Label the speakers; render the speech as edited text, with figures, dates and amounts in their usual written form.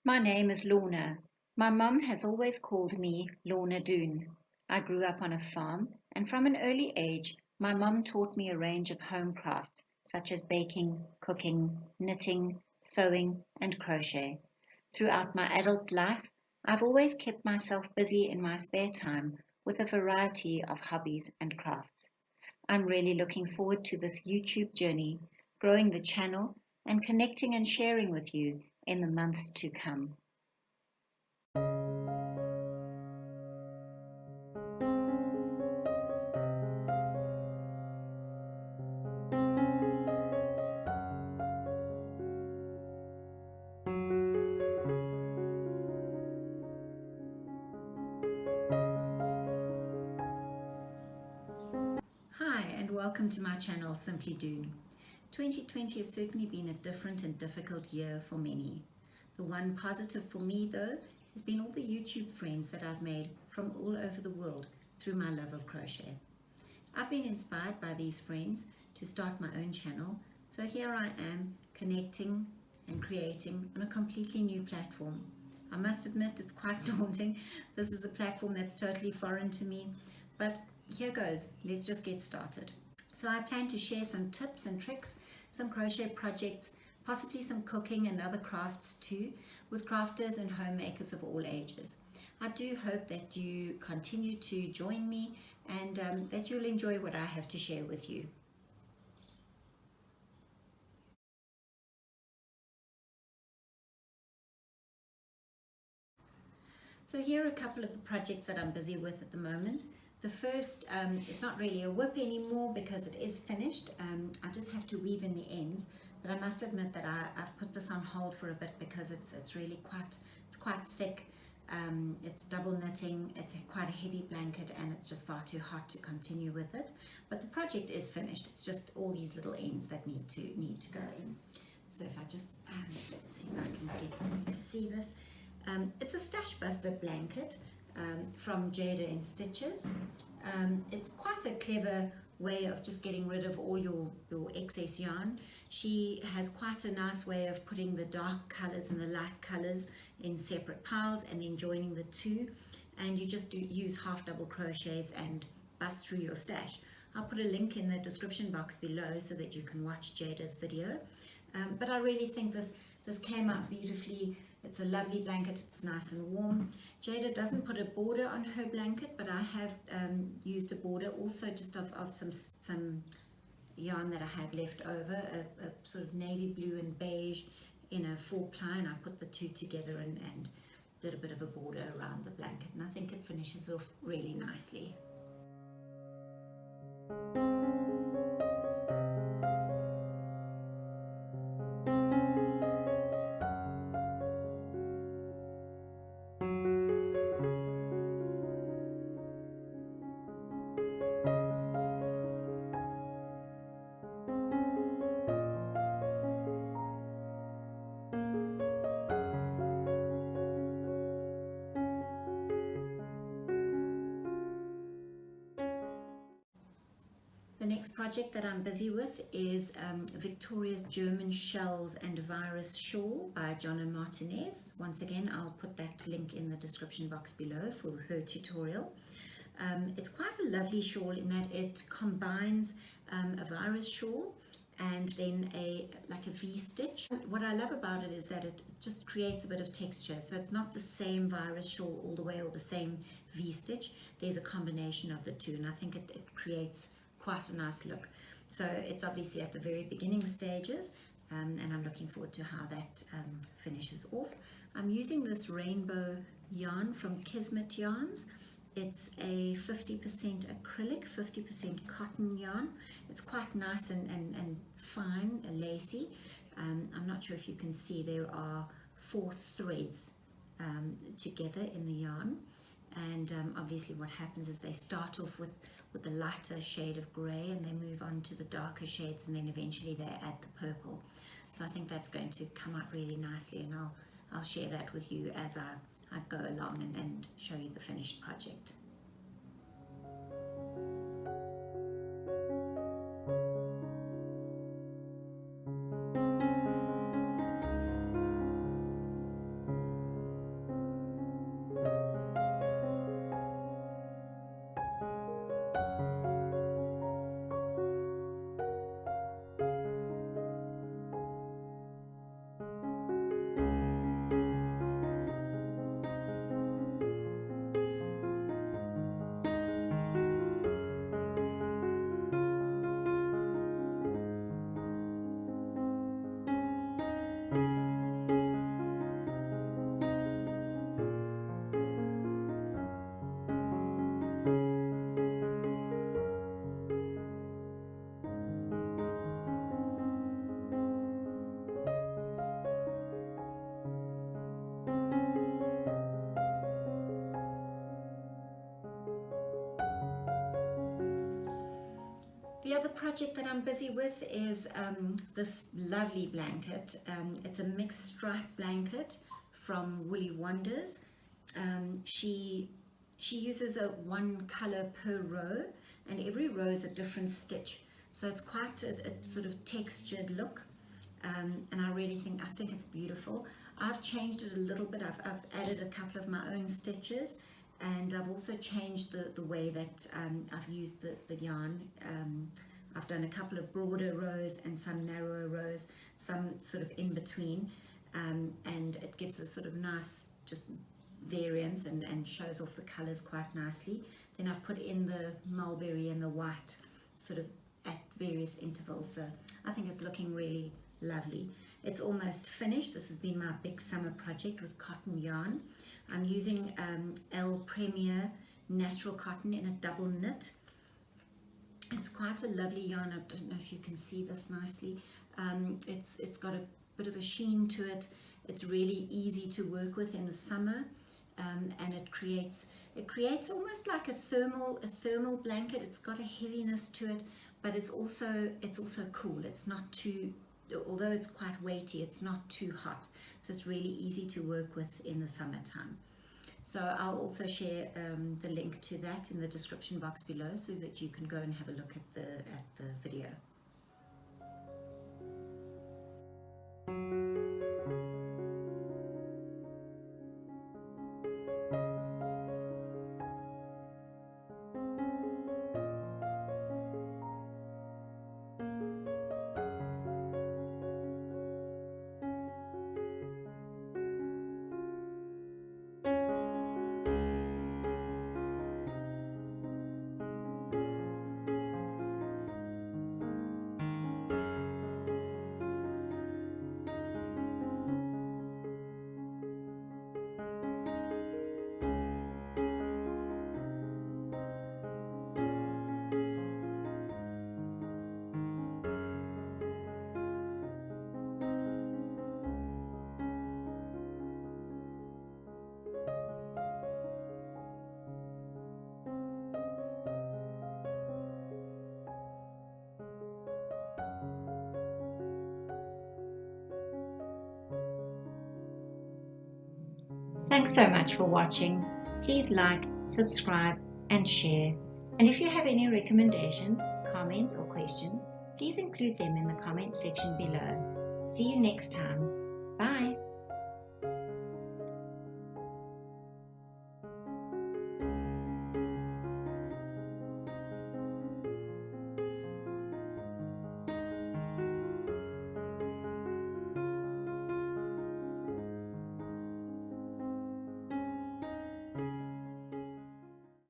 Speaker 1: My name is Lorna. My mum has always called me Lorna Doone. I grew up on a farm, and from an early age, my mum taught me a range of home crafts such as baking, cooking, knitting, sewing, and crochet. Throughout my adult life, I've always kept myself busy in my spare time with a variety of hobbies and crafts. I'm really looking forward to this YouTube journey, growing the channel, and connecting and sharing with you in the months to come. Hi, and welcome to my channel, Simply Doone. 2020 has certainly been a different and difficult year for many. The one positive for me, though, has been all the YouTube friends that I've made from all over the world through my love of crochet. I've been inspired by these friends to start my own channel, so here I am connecting and creating on a completely new platform. I must admit it's quite daunting. This is a platform that's totally foreign to me, but here goes. Let's just get started. So I plan to share some tips and tricks, some crochet projects, possibly some cooking and other crafts too, with crafters and homemakers of all ages. I do hope that you continue to join me and that you'll enjoy what I have to share with you. So here are a couple of the projects that I'm busy with at the moment. The first is not really a whip anymore because it is finished. I just have to weave in the ends, but I must admit that I've put this on hold for a bit because it's really quite thick. It's double knitting, it's quite a heavy blanket, and it's just far too hot to continue with it. But the project is finished. It's just all these little ends that need to go in. So if I just see if I can get you to see this. It's a stash buster blanket from Jayda in Stitches. It's quite a clever way of just getting rid of all your excess yarn. She has quite a nice way of putting the dark colors and the light colors in separate piles and then joining the two, and you just use half double crochets and bust through your stash. I'll put a link in the description box below so that you can watch Jayda's video. But I really think this came out beautifully. It's a lovely blanket, it's nice and warm. Jayda doesn't put a border on her blanket, but I have used a border also just of some yarn that I had left over, a sort of navy blue and beige in a 4-ply, and I put the two together and did a bit of a border around the blanket, and I think it finishes off really nicely. The next project that I'm busy with is Victoria's German Shells and Virus Shawl by Jonna Martinez. Once again, I'll put that link in the description box below for her tutorial. It's quite a lovely shawl in that it combines a virus shawl and then like a V-stitch. What I love about it is that it just creates a bit of texture, so it's not the same virus shawl all the way or the same V-stitch. There's a combination of the two, and I think it creates quite a nice look. So it's obviously at the very beginning stages, and I'm looking forward to how that finishes off. I'm using this rainbow yarn from Kismet Yarns. It's a 50% acrylic, 50% cotton yarn. It's quite nice and fine, lacy. I'm not sure if you can see, there are 4 threads together in the yarn. And obviously what happens is they start off with the lighter shade of grey, and they move on to the darker shades, and then eventually they add the purple. So I think that's going to come out really nicely, and I'll share that with you as I go along and show you the finished project. other project that I'm busy with is this lovely blanket. It's a mixed stripe blanket from Woolly Wonders. She uses a one color per row, and every row is a different stitch. So it's quite a sort of textured look, and I think it's beautiful. I've changed it a little bit. I've added a couple of my own stitches, and I've also changed the way that I've used the yarn. I've done a couple of broader rows and some narrower rows, some sort of in between, and it gives a sort of nice just variance and shows off the colors quite nicely. Then I've put in the mulberry and the white sort of at various intervals, so I think it's looking really lovely. It's almost finished. This has been my big summer project with cotton yarn. I'm using L Premier natural cotton in a double knit. It's quite a lovely yarn. I don't know if you can see this nicely. It's got a bit of a sheen to it. It's really easy to work with in the summer, and it creates almost like a thermal blanket. It's got a heaviness to it, but it's also cool. It's not too, although it's quite weighty, it's not too hot. So it's really easy to work with in the summertime. So I'll also share the link to that in the description box below, so that you can go and have a look at the video. Thanks so much for watching. Please like, subscribe and share. And if you have any recommendations, comments or questions, please include them in the comment section below. See you next time. Bye.